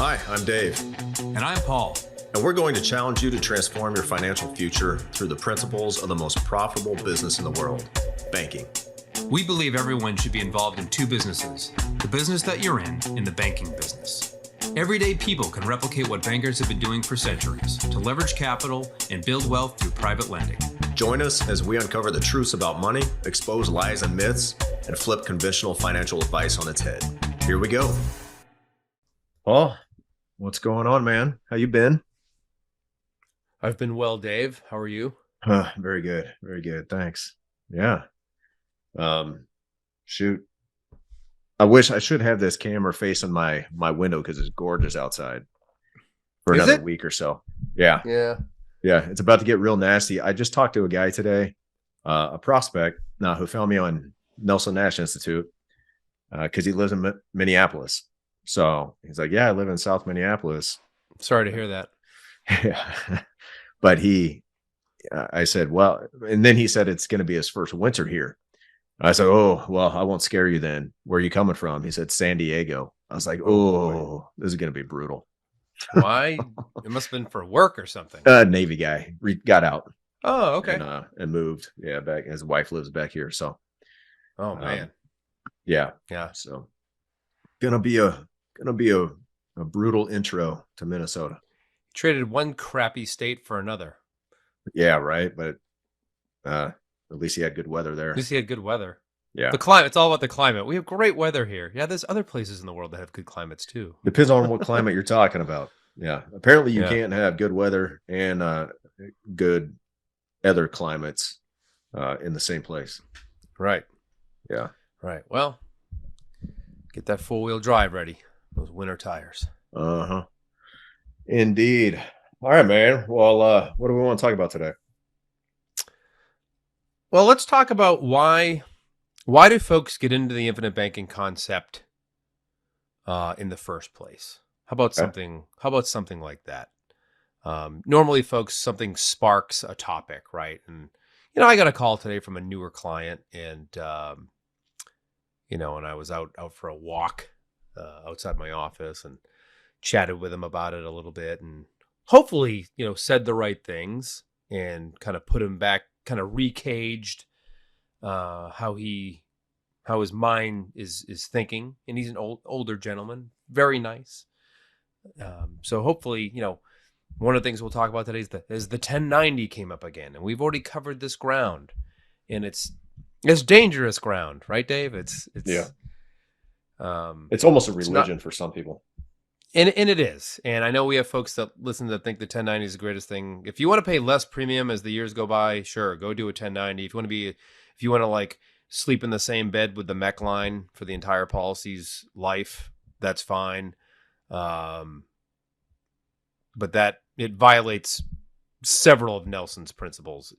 Hi, I'm Dave, And I'm Paul. and we're going to challenge you to transform your financial future through the principles of the most profitable business in the world, banking. We believe everyone should be involved in two businesses, the business that you're in and the banking business. Everyday people can replicate what bankers have been doing for centuries to leverage capital and build wealth through private lending. Join us as we uncover the truths about money, expose lies and myths, and flip conventional financial advice on its head. Here we go. Paul, what's going on, man? How you been? I've been well, Dave. How are you? Very good. Very good. Thanks. Yeah. Shoot. I wish I should have this camera facing my window because it's gorgeous outside for Is another it? week or so. Yeah. Yeah. Yeah. It's about to get real nasty. I just talked to a guy today, a prospect now who found me on Nelson Nash Institute because he lives in Minneapolis. So he's like, yeah, I live in South Minneapolis. Sorry to hear that. Yeah. But I said, well, and then he said it's going to be his first winter here. I said, oh, well, I won't scare you then. Where are you coming from? He said, San Diego. I was like, oh, this is going to be brutal. Why? It must have been for work or something. Navy guy got out Oh, okay. and moved. Yeah, back. His wife lives back here. So, Oh, man. yeah. Yeah. So, gonna be a brutal intro to Minnesota. Traded one crappy state for another. Yeah, right. But at least he had good weather there. At least he had good weather. Yeah. The climate, it's all about the climate. We have great weather here. Yeah, there's other places in the world that have good climates too. Depends on what climate you're talking about. Yeah. Apparently you Yeah. can't have good weather and good other climates in the same place. Right. Yeah. Right. Well, get that four-wheel drive ready. Those winter tires. Uh-huh. Indeed. All right, man. Well, what do we want to talk about today? Well, let's talk about why do folks get into the infinite banking concept in the first place? How about something like that? Normally, folks, something sparks a topic, right? And I got a call today from a newer client, and and I was out for a walk outside my office and chatted with him about it a little bit, and hopefully, said the right things and kind of put him back, kind of recaged how his mind is thinking. And he's an older gentleman, very nice. So hopefully, one of the things we'll talk about today is the 1090 came up again, and we've already covered this ground, and it's dangerous ground, right, Dave? It's almost a religion for some people. And it is. And I know we have folks that listen that think the 1090 is the greatest thing. If you want to pay less premium as the years go by, sure, go do a 1090. If you want to like sleep in the same bed with the mech line for the entire policy's life, that's fine. But that it violates several of Nelson's principles.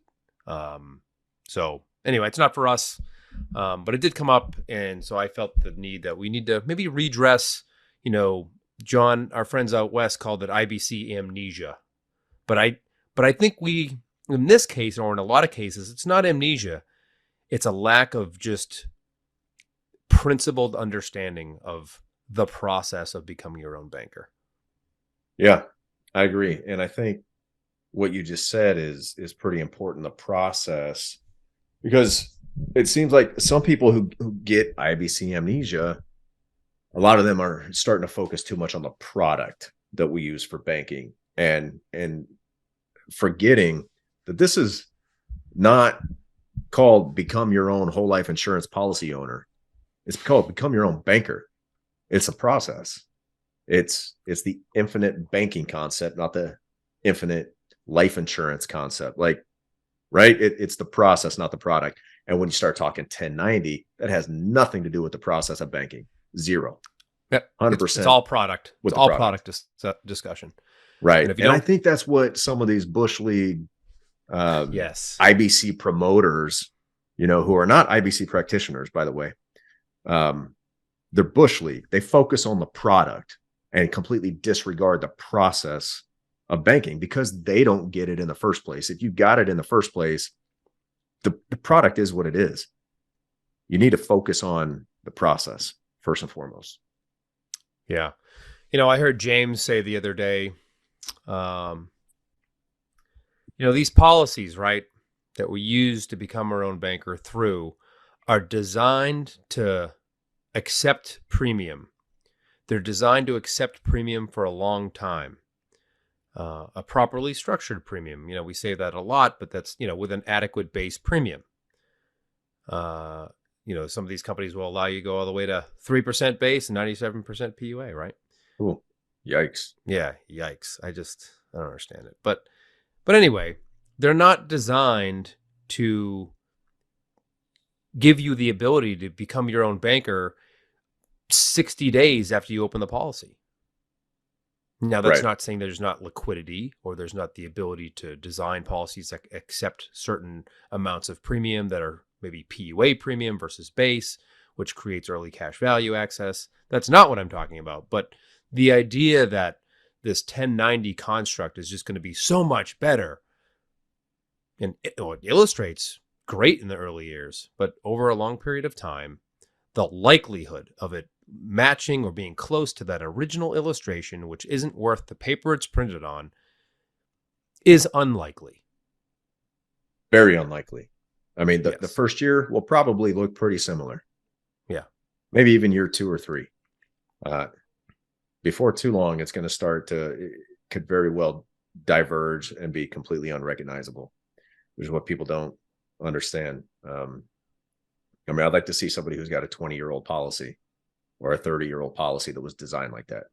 So anyway, it's not for us. But it did come up, and so I felt the need that we need to maybe redress, John, our friends out west called it IBC Amnesia. But I think in this case, or in a lot of cases, it's not amnesia. It's a lack of just principled understanding of the process of becoming your own banker. Yeah, I agree. And I think what you just said is pretty important, the process, because it seems like some people who get IBC amnesia, a lot of them are starting to focus too much on the product that we use for banking and forgetting that this is not called become your own whole life insurance policy owner. It's called become your own banker. It's a process. It's the infinite banking concept, not the infinite life insurance concept. Like, right? It's the process, not the product. And when you start talking 1090, that has nothing to do with the process of banking. Zero. Yep. 100%. It's all product. It's all product discussion. Right. And I think that's what some of these Bush League IBC promoters, who are not IBC practitioners, by the way, they're Bush League. They focus on the product and completely disregard the process of banking because they don't get it in the first place. If you got it in the first place, the product is what it is. You need to focus on the process first and foremost. Yeah. I heard James say the other day, um, these policies, right, that we use to become our own banker through are designed to accept premium. They're designed to accept premium for a long time. A properly structured premium. We say that a lot, but that's, with an adequate base premium. Some of these companies will allow you to go all the way to 3% base and 97% PUA, right? Ooh, yikes. Yeah, yikes. I don't understand it. But anyway, they're not designed to give you the ability to become your own banker 60 days after you open the policy. Now, that's Right. not saying there's not liquidity or there's not the ability to design policies that accept certain amounts of premium that are maybe PUA premium versus base, which creates early cash value access. That's not what I'm talking about. But the idea that this 1090 construct is just going to be so much better, and it illustrates great in the early years, but over a long period of time, the likelihood of it matching or being close to that original illustration, which isn't worth the paper it's printed on, is unlikely. Very unlikely. I mean, the Yes. first year will probably look pretty similar. Yeah. Maybe even year 2 or 3. Before too long, it's going to it could very well diverge and be completely unrecognizable, which is what people don't understand. I mean, I'd like to see somebody who's got a 20-year-old policy or a 30-year-old policy that was designed like that.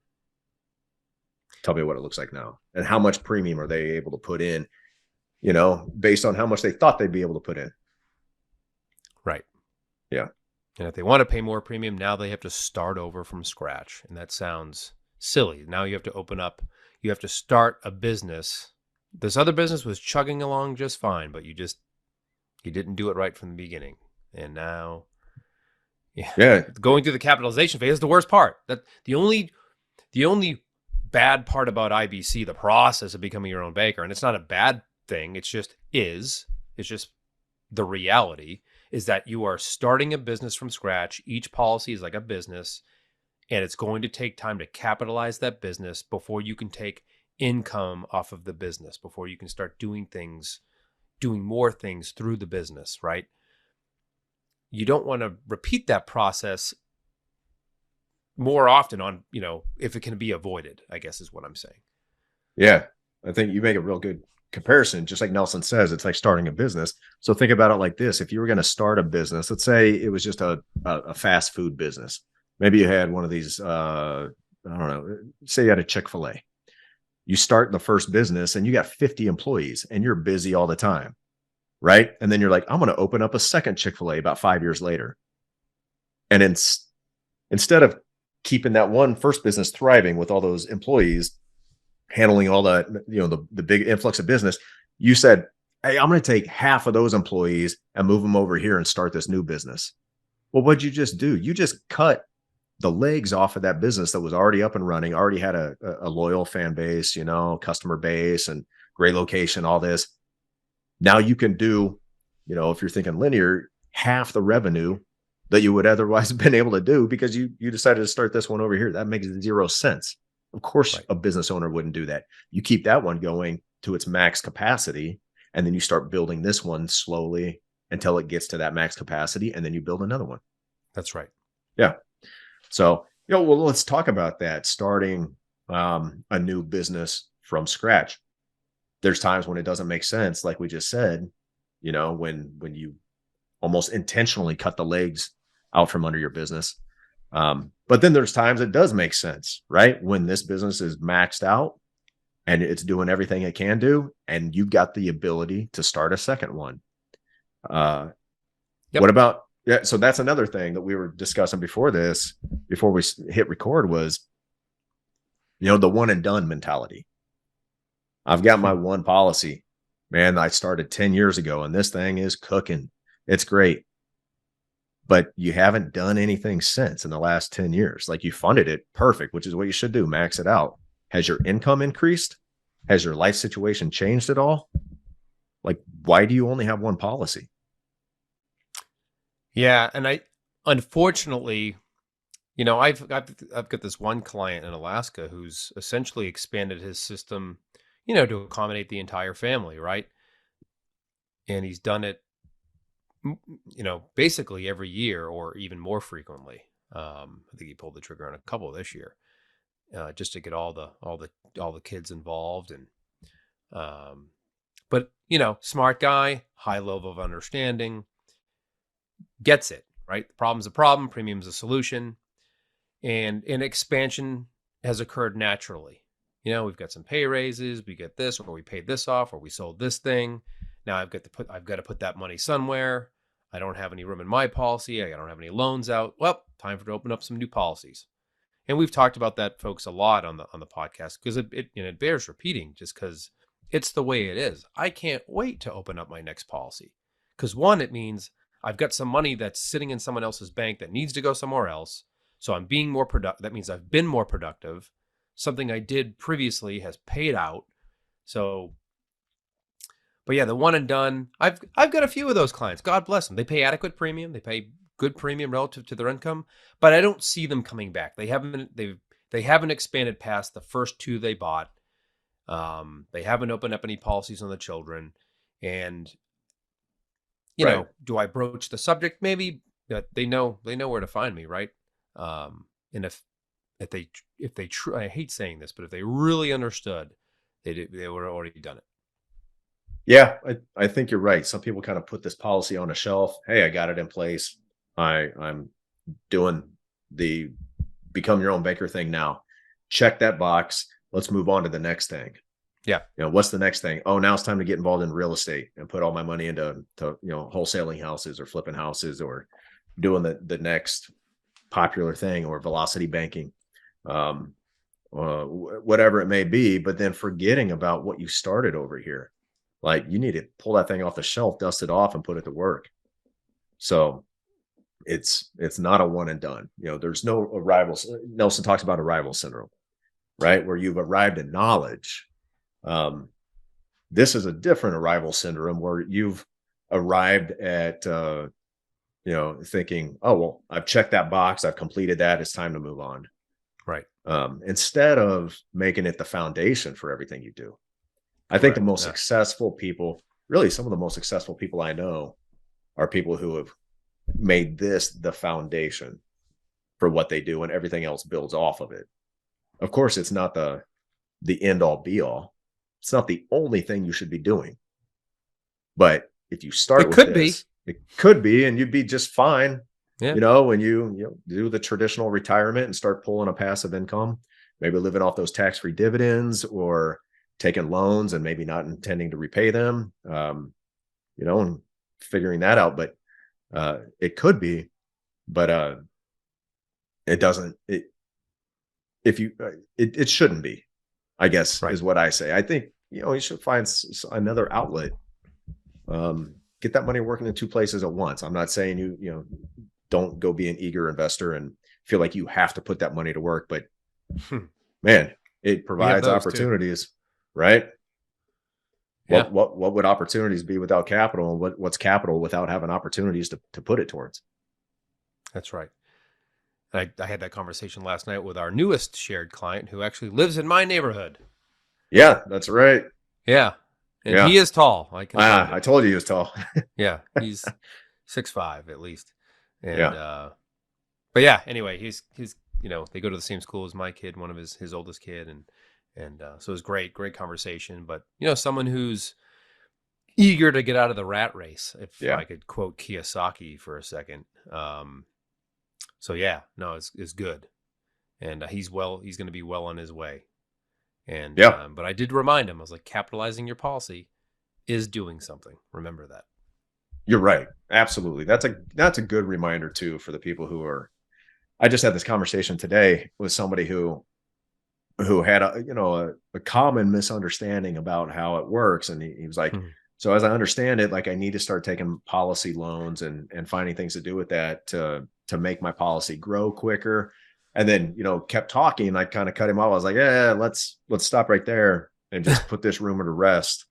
Tell me what it looks like now and how much premium are they able to put in, based on how much they thought they'd be able to put in. Right. Yeah. And if they want to pay more premium, now they have to start over from scratch. And that sounds silly. Now you have to start a business. This other business was chugging along just fine, but you didn't do it right from the beginning. And now, going through the capitalization phase is the worst part. That the only bad part about IBC, the process of becoming your own banker, and it's not a bad thing. It's just the reality is that you are starting a business from scratch. Each policy is like a business, and it's going to take time to capitalize that business before you can take income off of the business, before you can start doing more things through the business, right? You don't want to repeat that process more often if it can be avoided, I guess is what I'm saying. Yeah. I think you make a real good comparison. Just like Nelson says, it's like starting a business. So think about it like this. If you were going to start a business, let's say it was just a fast food business. Maybe you had one of these, I don't know, say you had a Chick-fil-A. You start the first business and you got 50 employees and you're busy all the time. Right. And then you're like, I'm going to open up a second Chick-fil-A about 5 years later. And instead of keeping that one first business thriving with all those employees handling all the big influx of business, you said, hey, I'm going to take half of those employees and move them over here and start this new business. Well, what'd you just do? You just cut the legs off of that business that was already up and running, already had a loyal fan base, customer base and great location, all this. Now you can do, if you're thinking linear, half the revenue that you would otherwise have been able to do because you decided to start this one over here. That makes 0 sense. Of course, right. A business owner wouldn't do that. You keep that one going to its max capacity, and then you start building this one slowly until it gets to that max capacity, and then you build another one. That's right. Yeah. So, well, let's talk about that. Starting a new business from scratch. There's times when it doesn't make sense, like we just said, when you almost intentionally cut the legs out from under your business. But then there's times it does make sense, right? When this business is maxed out and it's doing everything it can do, and you've got the ability to start a second one. Yep. What about, so that's another thing that we were discussing before we hit record was, the one and done mentality. I've got my one policy, man. I started 10 years ago and this thing is cooking. It's great. But you haven't done anything since in the last 10 years. Like you funded it perfect, which is what you should do. Max it out. Has your income increased? Has your life situation changed at all? Like, why do you only have one policy? Yeah. And unfortunately, I've got this one client in Alaska who's essentially expanded his system, to accommodate the entire family, right? And he's done it, basically every year or even more frequently. I think he pulled the trigger on a couple this year, just to get all the kids involved. And but smart guy, high level of understanding, gets it, right? The problem's a problem, premium's a solution, and an expansion has occurred naturally. We've got some pay raises, we get this, or we paid this off, or we sold this thing. Now I've got to put that money somewhere. I don't have any room in my policy. I don't have any loans out. Well, time for to open up some new policies. And we've talked about that, folks, a lot on the podcast, because it bears repeating, just because it's the way it is. I can't wait to open up my next policy, because one, it means I've got some money that's sitting in someone else's bank that needs to go somewhere else. So I'm being more productive. That means I've been more productive. Something I did previously has paid out. So, but yeah, the one and done, I've got a few of those clients. God bless them. They pay adequate premium. They pay good premium relative to their income, but I don't see them coming back. They haven't expanded past the first two they bought. They haven't opened up any policies on the children. And do I broach the subject? Maybe, but they know where to find me, right? And if they I hate saying this, but if they really understood, they would have already done it. Yeah, I think you're right. Some people kind of put this policy on a shelf. Hey, I got it in place. I'm doing the become your own banker thing now. Check that box. Let's move on to the next thing. Yeah. What's the next thing? Oh, now it's time to get involved in real estate and put all my money into wholesaling houses or flipping houses or doing the next popular thing, or velocity banking, whatever it may be, but then forgetting about what you started over here. Like, you need to pull that thing off the shelf, dust it off, and put it to work. So it's not a one and done. There's no arrival. Nelson talks about arrival syndrome, right? Where you've arrived at knowledge. This is a different arrival syndrome, where you've arrived at thinking, oh, well, I've checked that box, I've completed that, it's time to move on. Right. Instead of making it the foundation for everything you do. I think the most successful people, really some of the most successful people I know, are people who have made this the foundation for what they do, and everything else builds off of it. Of course, it's not the end all be all. It's not the only thing you should be doing. But if you start with this, it could be, and you'd be just fine. Yeah. When you do the traditional retirement and start pulling a passive income, maybe living off those tax-free dividends, or taking loans and maybe not intending to repay them, and figuring that out. But it could be, but it doesn't. It shouldn't be, I guess, right, is what I say. I think you should find another outlet. Get that money working in two places at once. I'm not saying you don't go be an eager investor and feel like you have to put that money to work, but man, it provides opportunities, right? Yeah. What would opportunities be without capital, and what's capital without having opportunities to put it towards? That's right. I had that conversation last night with our newest shared client, who actually lives in my neighborhood. Yeah, that's right. Yeah. And he is tall. I told you he was tall. Yeah, he's 6'5" at least. And but yeah, anyway, he's they go to the same school as my kid, one of his oldest kid, and so it was great conversation. But someone who's eager to get out of the rat race, if I could quote Kiyosaki for a second. So yeah, no, it's good, and he's going to be well on his way. And but I did remind him, I was like, capitalizing your policy is doing something. Remember that. You're right. Absolutely. That's a good reminder too, for the people who are. I just had this conversation today with somebody who had a common misunderstanding about how it works. And he was like, so as I understand it, like, I need to start taking policy loans and finding things to do with that to make my policy grow quicker. And then, kept talking, and I kind of cut him off. I was like, yeah, let's stop right there and just put this rumor to rest.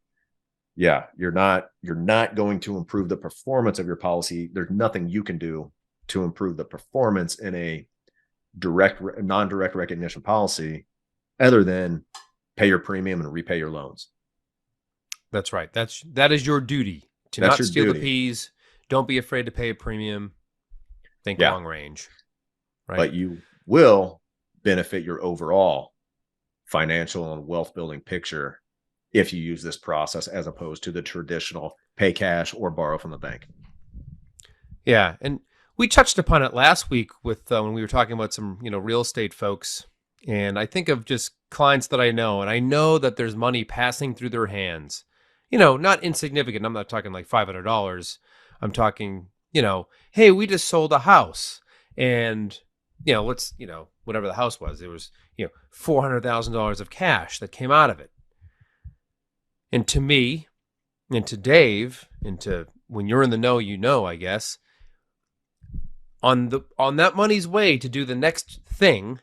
Yeah, you're not going to improve the performance of your policy. There's nothing you can do to improve the performance in a non-direct recognition policy other than pay your premium and repay your loans. That's right. That is your duty to not steal the peas. Don't be afraid to pay a premium. Think long range. Right. But you will benefit your overall financial and wealth building picture if you use this process as opposed to the traditional pay cash or borrow from the bank. Yeah. And we touched upon it last week with when we were talking about some, real estate folks. And I think of just clients that I know, and I know that there's money passing through their hands, not insignificant. I'm not talking like $500. I'm talking, hey, we just sold a house and, whatever the house was, it was, $400,000 of cash that came out of it. And to me, and to Dave, and to when you're in the know, I guess, on that money's way to do the next thing,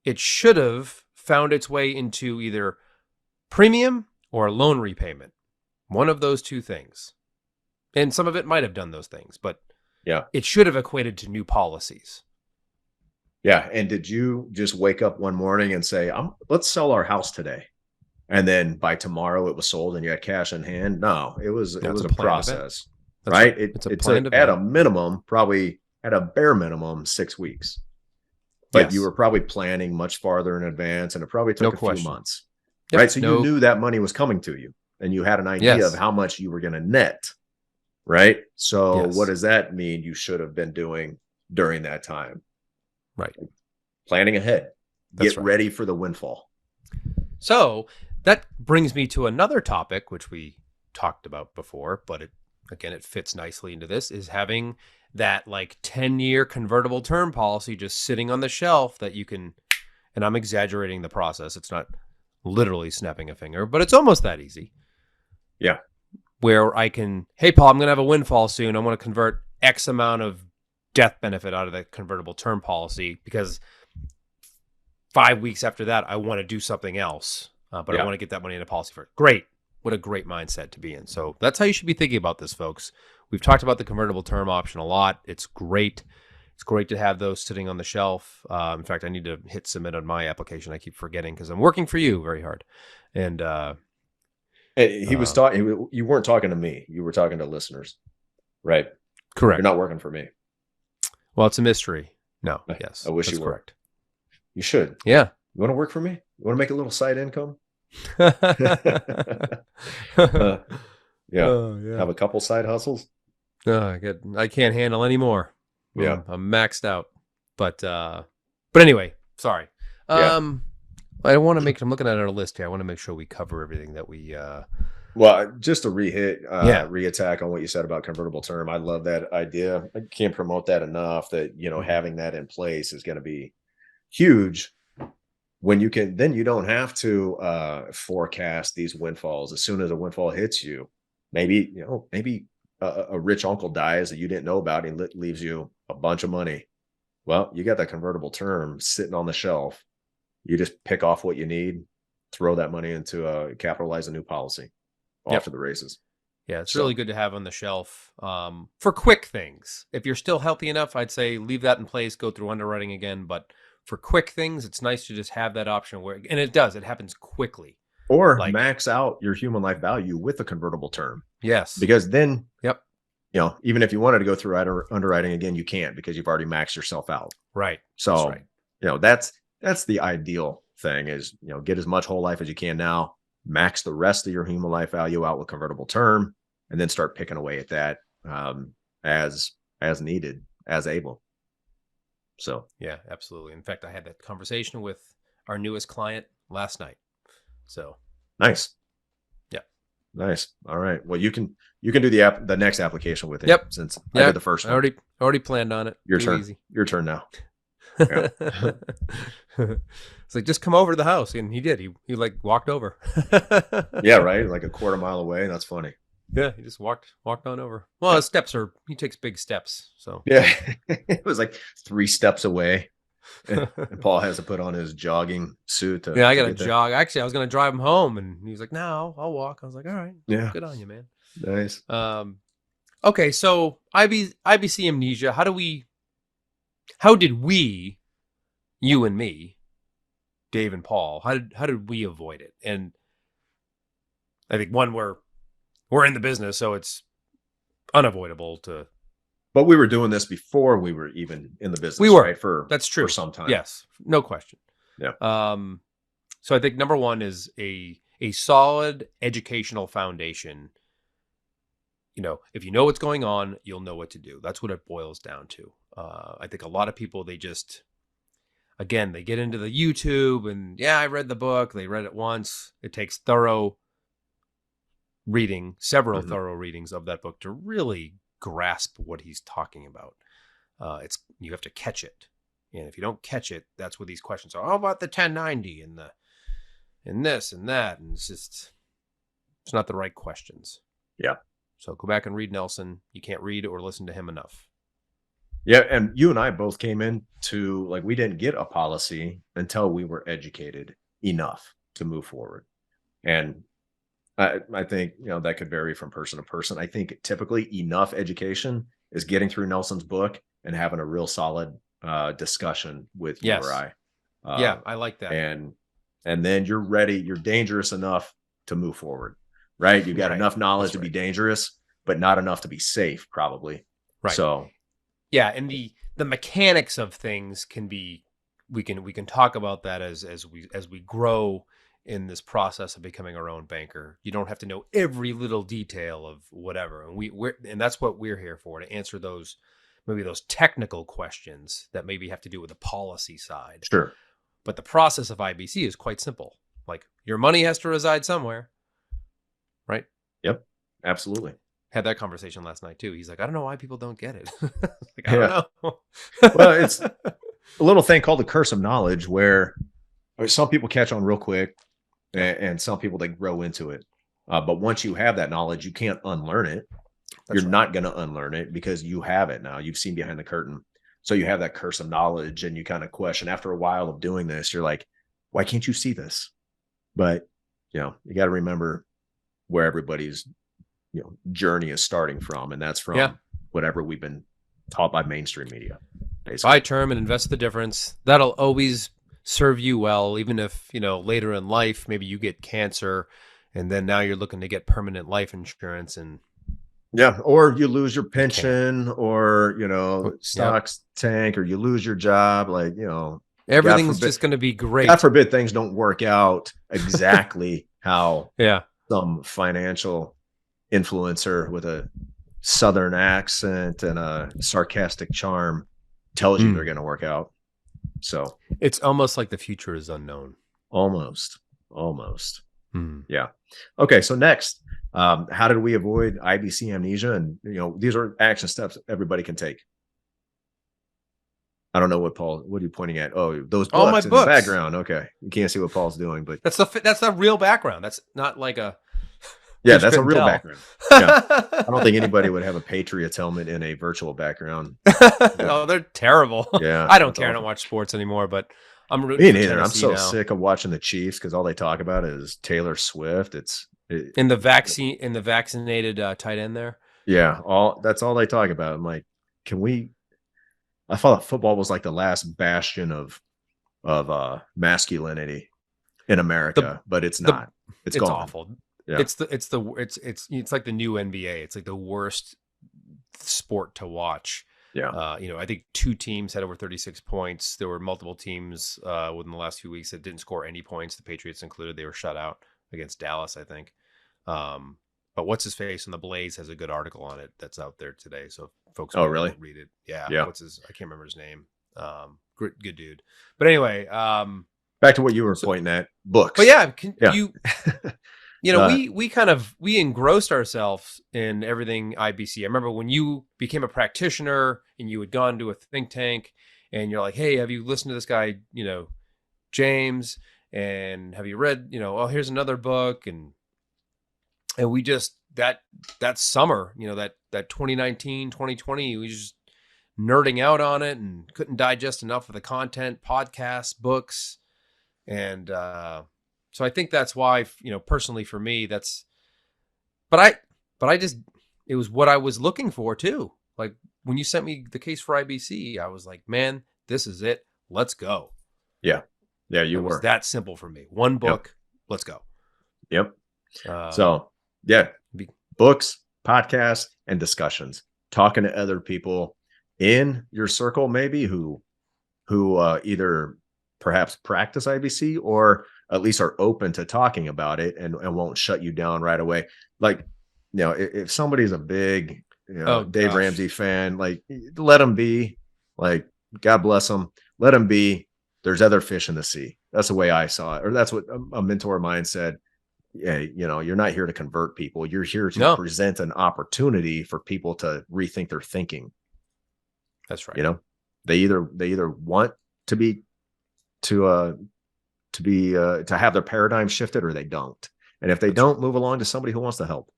it should have found its way into either premium or loan repayment. One of those two things. And some of it might have done those things, but it should have equated to new policies. Yeah. And did you just wake up one morning and say, let's sell our house today, and then by tomorrow it was sold and you had cash in hand? No, it was a process, right? It's at a minimum, probably at a bare minimum, 6 weeks. But you were probably planning much farther in advance, and it probably took a few months, right? So you knew that money was coming to you, and you had an idea of how much you were going to net, right? So what does that mean you should have been doing during that time? Right. Planning ahead. Get ready for the windfall. So that brings me to another topic, which we talked about before, but it fits nicely into this, is having that like 10-year convertible term policy just sitting on the shelf that you can, and I'm exaggerating the process. It's not literally snapping a finger, but it's almost that easy. Yeah. Where I can, hey, Paul, I'm going to have a windfall soon. I want to convert X amount of death benefit out of that convertible term policy because 5 weeks after that, I want to do something else, but I want to get that money in a policy first. Great. What a great mindset to be in. So that's how you should be thinking about this, folks. We've talked about the convertible term option a lot. It's great. It's great to have those sitting on the shelf. In fact, I need to hit submit on my application. I keep forgetting because I'm working for you very hard. And he was talking. You weren't talking to me. You were talking to listeners, right? Correct. You're not working for me. Well, it's a mystery. No. Yes. I wish you were. Correct. You should. Yeah. You want to work for me? You want to make a little side income? Have a couple side hustles. I can't handle any more. Yeah. I'm maxed out. But anyway, sorry. I want to I'm looking at our list here. I want to make sure we cover everything that we well, just to reattack on what you said about convertible term. I love that idea. I can't promote that enough, that having that in place is going to be huge. When you can, then you don't have to forecast these windfalls. As soon as a windfall hits you, maybe a rich uncle dies that you didn't know about and leaves you a bunch of money. Well, you got that convertible term sitting on the shelf. You just pick off what you need, throw that money into capitalize a new policy. Off to the races. Yeah, it's really good to have on the shelf for quick things. If you're still healthy enough, I'd say leave that in place, go through underwriting again. But for quick things, it's nice to just have that option and it happens quickly. Or max out your human life value with a convertible term. Yes. Because then, even if you wanted to go through underwriting again, you can't, because you've already maxed yourself out. Right. So, that's the ideal thing is, get as much whole life as you can now, max the rest of your human life value out with convertible term, and then start picking away at that as needed, as able. So, yeah, absolutely. In fact, I had that conversation with our newest client last night. So nice. Yeah. Nice. All right. Well, you can do the next application with it. Yep. Since I did the first one. Already planned on it. Your turn. Easy. Your turn now. Yeah. It's like, just come over to the house, and he did. He like walked over. Yeah, right. Like a quarter mile away. That's funny. Yeah, he just walked on over. Well, his steps he takes big steps. So yeah, it was like 3 steps away. And Paul has to put on his jogging suit. I got to jog. Actually, I was going to drive him home, and he was like, "No, I'll walk." I was like, "All right, yeah, good on you, man." Nice. Okay, so IBC Amnesia. How did we you and me, Dave and Paul, how did we avoid it? And I think one, we're in the business, so it's unavoidable to. But we were doing this before we were even in the business, We were. right? That's true. For some time. Yes, no question. Yeah. So I think number one is a solid educational foundation. If you know what's going on, you'll know what to do. That's what it boils down to. I think a lot of people, they just, again, they get into the YouTube and I read the book. They read it once. It takes thorough reading, several thorough readings of that book to really grasp what he's talking about. You have to catch it. And if you don't catch it, that's what these questions are. How about the 1090 and this and that? And it's not the right questions. Yeah. So go back and read Nelson. You can't read or listen to him enough. Yeah. And you and I both came into, like, we didn't get a policy until we were educated enough to move forward. And I think, that could vary from person to person. I think typically enough education is getting through Nelson's book and having a real solid discussion with you or I. I like that. And then you're ready. You're dangerous enough to move forward, right? You've got enough knowledge to be dangerous, but not enough to be safe, probably. Right. So, and the mechanics of things can be, we can talk about that as we grow in this process of becoming our own banker. You don't have to know every little detail of whatever. And that's what we're here for, to answer those technical questions that maybe have to do with the policy side. Sure. But the process of IBC is quite simple. Like, your money has to reside somewhere, right? Yep, absolutely. Had that conversation last night too. He's like, I don't know why people don't get it. Like, I don't know. Well, it's a little thing called the curse of knowledge, where some people catch on real quick, and some people, they grow into it. But once you have that knowledge, you can't unlearn it. You're not going to unlearn it because you have it now. You've seen behind the curtain. So you have that curse of knowledge, and you kind of question after a while of doing this, you're like, why can't you see this? But, you got to remember where everybody's, journey is starting from. And that's from whatever we've been taught by mainstream media. Basically. Buy term and invest the difference. That'll always serve you well, even if, later in life, maybe you get cancer and then now you're looking to get permanent life insurance, and or you lose your pension, or, stocks tank, or you lose your job. Like, everything's just going to be great. God forbid things don't work out exactly how some financial influencer with a Southern accent and a sarcastic charm tells you they're going to work out. So it's almost like the future is unknown. Almost. Yeah. Okay. So next, how did we avoid IBC amnesia? And, these are action steps everybody can take. I don't know what are you pointing at? Oh, those books my in books. The background. Okay. You can't see what Paul's doing, but that's the real background. That's not like a, that's a real background. I don't think anybody would have a Patriots helmet in a virtual background. No, they're terrible. Yeah. I don't care. I don't watch sports anymore, but I'm rooting. Me neither. I'm so sick of watching the Chiefs because all they talk about is Taylor Swift. In the vaccinated tight end there. Yeah. That's all they talk about. I'm like, I thought football was like the last bastion of masculinity in America, but it's not. It's gone. Awful. Yeah. It's like the new NBA. It's like the worst sport to watch. Yeah. I think 2 teams had over 36 points. There were multiple teams within the last few weeks that didn't score any points, the Patriots included. They were shut out against Dallas, I think. But what's his face on the Blaze has a good article on it that's out there today. So folks, really read it. Yeah. Yeah. I can't remember his name. Good dude. But anyway, back to what you were pointing at, books. But we engrossed ourselves in everything IBC. I remember when you became a practitioner and you had gone to a think tank and you're like, hey, have you listened to this guy, James? And have you read, here's another book. And we just, that summer, that 2019, 2020, we just nerding out on it and couldn't digest enough of the content, podcasts, books. And, so I think that's why, personally for me, but I just, it was what I was looking for too. Like when you sent me the case for IBC, I was like, man, this is it. Let's go. Yeah. Yeah, you It was were. that simple for me. One book, let's go. Yep. So yeah, books, podcasts, and discussions. Talking to other people in your circle, maybe who either perhaps practice IBC or at least are open to talking about it and won't shut you down right away. Like, if somebody's a big, Dave Ramsey fan, like, let them be. Like, God bless them. Let them be. There's other fish in the sea. That's the way I saw it. Or that's what a mentor of mine said. Yeah, you're not here to convert people. You're here to present an opportunity for people to rethink their thinking. That's right. They either want to have their paradigm shifted, or they don't. And if they don't, move along to somebody who wants to help.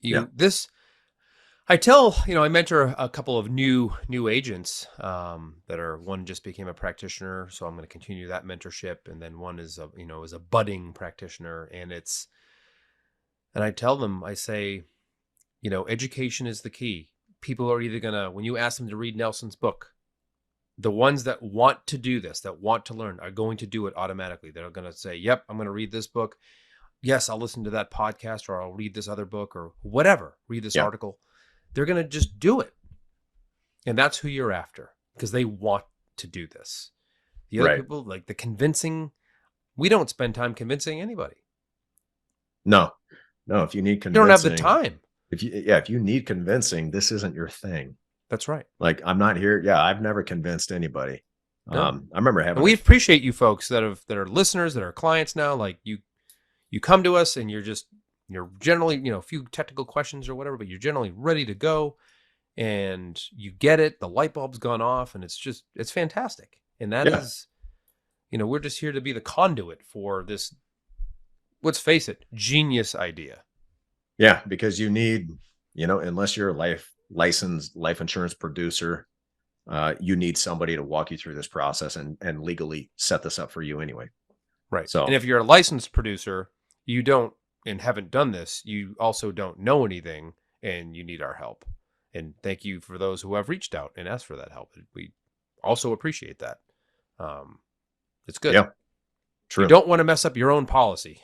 Yep. I mentor a couple of new agents that are, one just became a practitioner, so I'm going to continue that mentorship, and then one is a budding practitioner, and I tell them, I say, education is the key. People are either going to, when you ask them to read Nelson's book, the ones that want to do this, that want to learn, are going to do it automatically. They're going to say, yep, I'm going to read this book. Yes, I'll listen to that podcast, or I'll read this other book, or whatever, read this article. They're going to just do it. And that's who you're after, because they want to do this. The other people, like the convincing, we don't spend time convincing anybody. No, if you need convincing, you don't have the time. If you need convincing, this isn't your thing. That's right. Like, I'm not here. Yeah, I've never convinced anybody. No. I remember having. And we appreciate you folks that are listeners, that are clients now. Like, you come to us and you're generally, a few technical questions or whatever, but you're generally ready to go, and you get it. The light bulb's gone off, and it's fantastic. And that is, we're just here to be the conduit for this, let's face it, genius idea. Yeah, because you need, unless you're a licensed life insurance producer, you need somebody to walk you through this process and legally set this up for you anyway. Right. So, and if you're a licensed producer, you don't and haven't done this, you also don't know anything, and you need our help. And thank you for those who have reached out and asked for that help. We also appreciate that. It's good. Yeah. True. You don't want to mess up your own policy.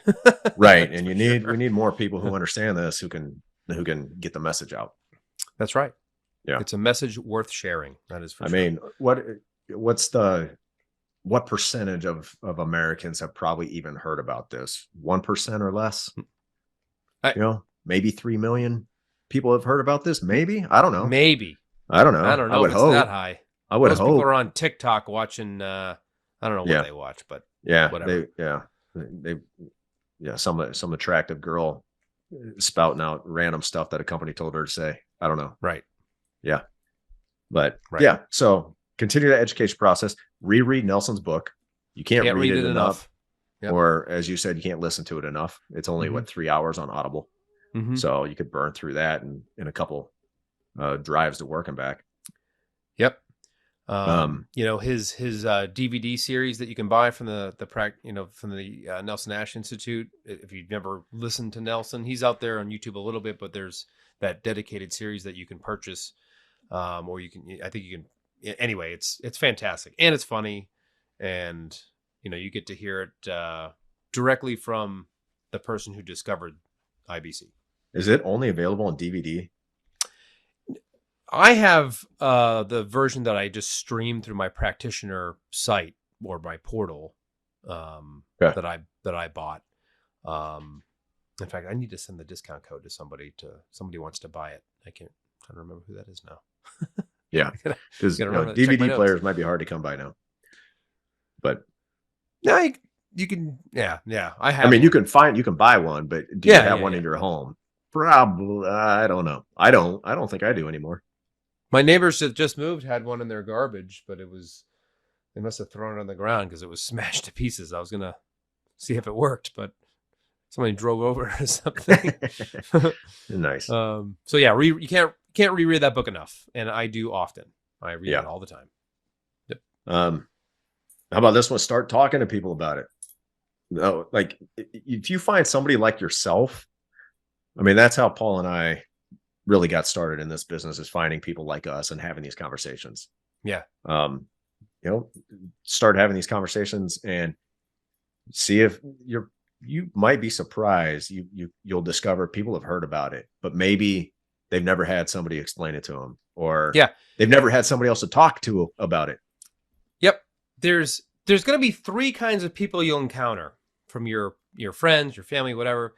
Right. And we need more people who understand this, who can get the message out. That's right. Yeah. It's a message worth sharing. That is for sure. I mean, what percentage of Americans have probably even heard about this? 1% or less? Maybe 3 million people have heard about this. Maybe. I don't know. Maybe. I don't know. I don't know. It's that high. I would Most hope. people are on TikTok watching. I don't know what they watch, but whatever. Some attractive girl spouting out random stuff that a company told her to say. I don't know. Right. Yeah. But yeah. So continue the education process. Reread Nelson's book. You can't read it enough. Yep. Or, as you said, you can't listen to it enough. It's only 3 hours on Audible. Mm-hmm. So you could burn through that in a couple drives to work and back. Yep. His DVD series that you can buy from the Nelson Ash Institute. If you've never listened to Nelson, he's out there on YouTube a little bit, but there's that dedicated series that you can purchase, or you can. Anyway, it's fantastic, and it's funny, and you get to hear it directly from the person who discovered IBC. Is it only available on DVD? I have the version that I just streamed through my practitioner site or my portal that I bought. In fact, I need to send the discount code to somebody wants to buy it. I can't remember who that is now. Yeah, because DVD players might be hard to come by now. But no, you can. Yeah. I have. I mean, you can buy one, but do you have one in your home? Probably. I don't know. I don't think I do anymore. My neighbors that just moved had one in their garbage, but they must have thrown it on the ground because it was smashed to pieces. I was going to see if it worked, but somebody drove over or something. Nice. So yeah, you can't reread that book enough. And I do often. I read it all the time. Yep. How about this one? Start talking to people about it. No, like if you find somebody like yourself, I mean, that's how Paul and I really got started in this business, is finding people like us and having these conversations. Yeah. start having these conversations and see if you might be surprised. You'll discover people have heard about it, but maybe they've never had somebody explain it to them, or Yeah. they've never had somebody else to talk to about it. Yep. There's going to be three kinds of people you'll encounter from your friends, your family, whatever.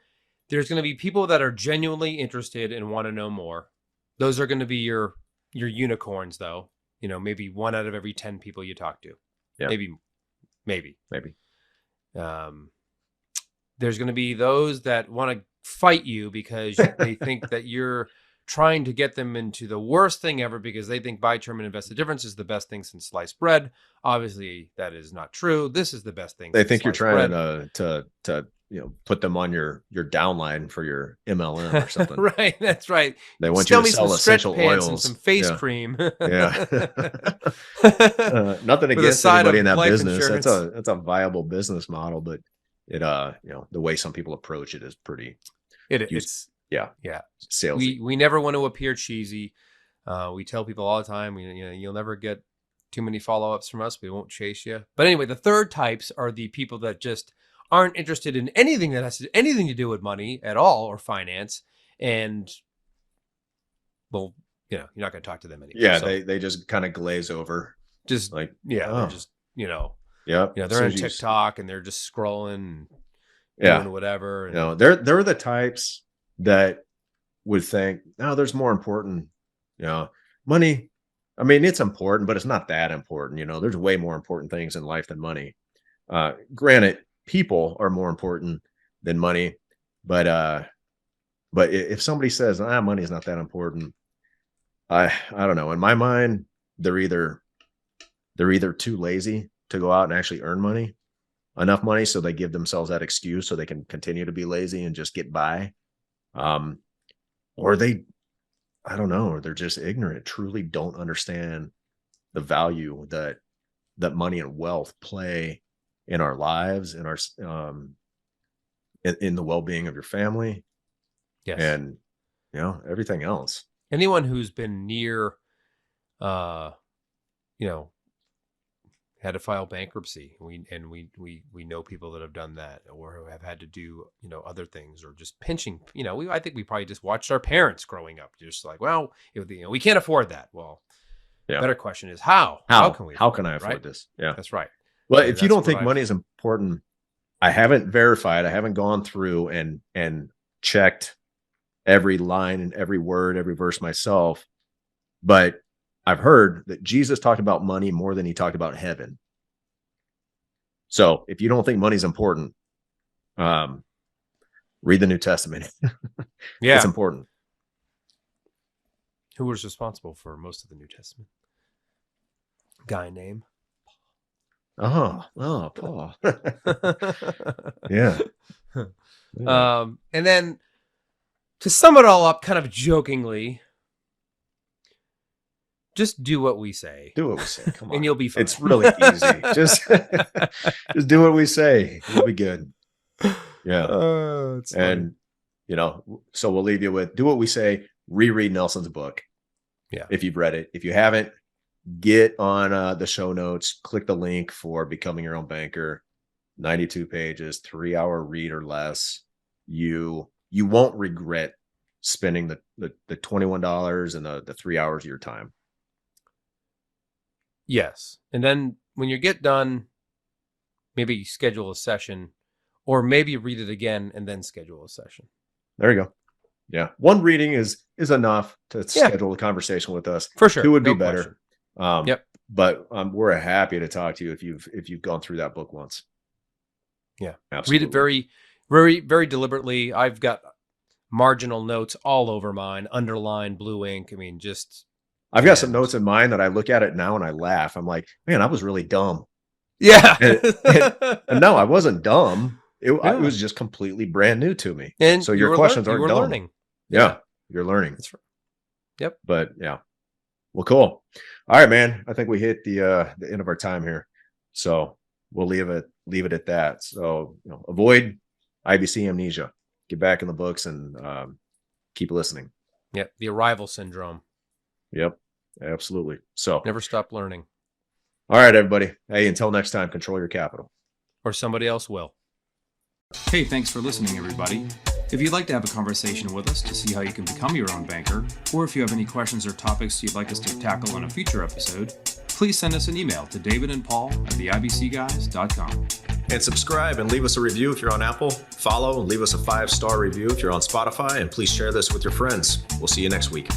There's going to be people that are genuinely interested and want to know more. Those are going to be your unicorns, though. Maybe 1 out of every 10 people you talk to. Yeah. Maybe. There's going to be those that want to fight you because they think that you're trying to get them into the worst thing ever because they think buy term and invest the difference is the best thing since sliced bread. Obviously, that is not true. This is the best thing. They think you're trying to put them on your downline for your MLM or something. Right, that's right. They want you to sell essential oils and some face cream. Yeah. Nothing against anybody in that business. That's a viable business model, but it the way some people approach it is pretty. It's salesy. We never want to appear cheesy. We tell people all the time, you'll never get too many follow-ups from us. We won't chase you. But anyway, the third types are the people that just aren't interested in anything that has anything to do with money at all or finance. And well, you're not going to talk to them anymore. Yeah, so they just kind of glaze over. Just like, they're just, they're on TikTok and they're just scrolling, doing whatever. And, they're the types that would think, no, there's more important, money. I mean, it's important, but it's not that important. There's way more important things in life than money. Granted, people are more important than money, but if somebody says, money is not that important, I don't know. In my mind, they're either too lazy to go out and actually earn enough money, so they give themselves that excuse so they can continue to be lazy and just get by. Or I don't know, or they're just ignorant, truly don't understand the value that money and wealth play in our lives, in our in the well-being of your family. Yes. And everything else. Anyone who's been near had to file bankruptcy. We know people that have done that, or who have had to do, other things, or just pinching, I think we probably just watched our parents growing up. Just like, well, we can't afford that. Well, better question is how can I afford this? Yeah, that's right. Well, if you don't think money is important, I haven't verified, I haven't gone through and checked every line and every word, every verse myself, but I've heard that Jesus talked about money more than he talked about heaven. So if you don't think money's important, read the New Testament. Yeah, it's important. Who was responsible for most of the New Testament? Guy named Paul. Yeah. And then to sum it all up, kind of jokingly, just do what we say. Do what we say. Come on. And you'll be fine. It's really easy. Just do what we say. You'll be good. Yeah. And, so we'll leave you with, do what we say, reread Nelson's book. Yeah. If you've read it. If you haven't, get on the show notes, click the link for Becoming Your Own Banker, 92 pages, 3-hour read or less. You won't regret spending the $21 and the 3 hours of your time. Yes. And then when you get done, maybe schedule a session, or maybe read it again and then schedule a session. There you go. Yeah. One reading is enough to schedule a conversation with us. For sure. Two would be better. Yep. But we're happy to talk to you if you've gone through that book once. Yeah. Absolutely. Read it very, very, very deliberately. I've got marginal notes all over mine, underlined, blue ink. I mean, I've got some notes in mine that I look at it now and I laugh. I'm like, man, I was really dumb. Yeah. And no, I wasn't dumb. It was just completely brand new to me. And so your questions aren't dumb. Learning. Yeah, you're learning. That's right. Yep. But yeah. Well, cool. All right, man. I think we hit the end of our time here. So we'll leave it at that. So, avoid IBC amnesia. Get back in the books and keep listening. Yep. The arrival syndrome. Yep. Absolutely. So never stop learning. All right, everybody. Hey, until next time, control your capital. Or somebody else will. Hey, thanks for listening, everybody. If you'd like to have a conversation with us to see how you can become your own banker, or if you have any questions or topics you'd like us to tackle in a future episode, please send us an email to davidandpaul@theibcguys.com. And subscribe and leave us a review if you're on Apple. Follow and leave us a 5-star review if you're on Spotify. And please share this with your friends. We'll see you next week.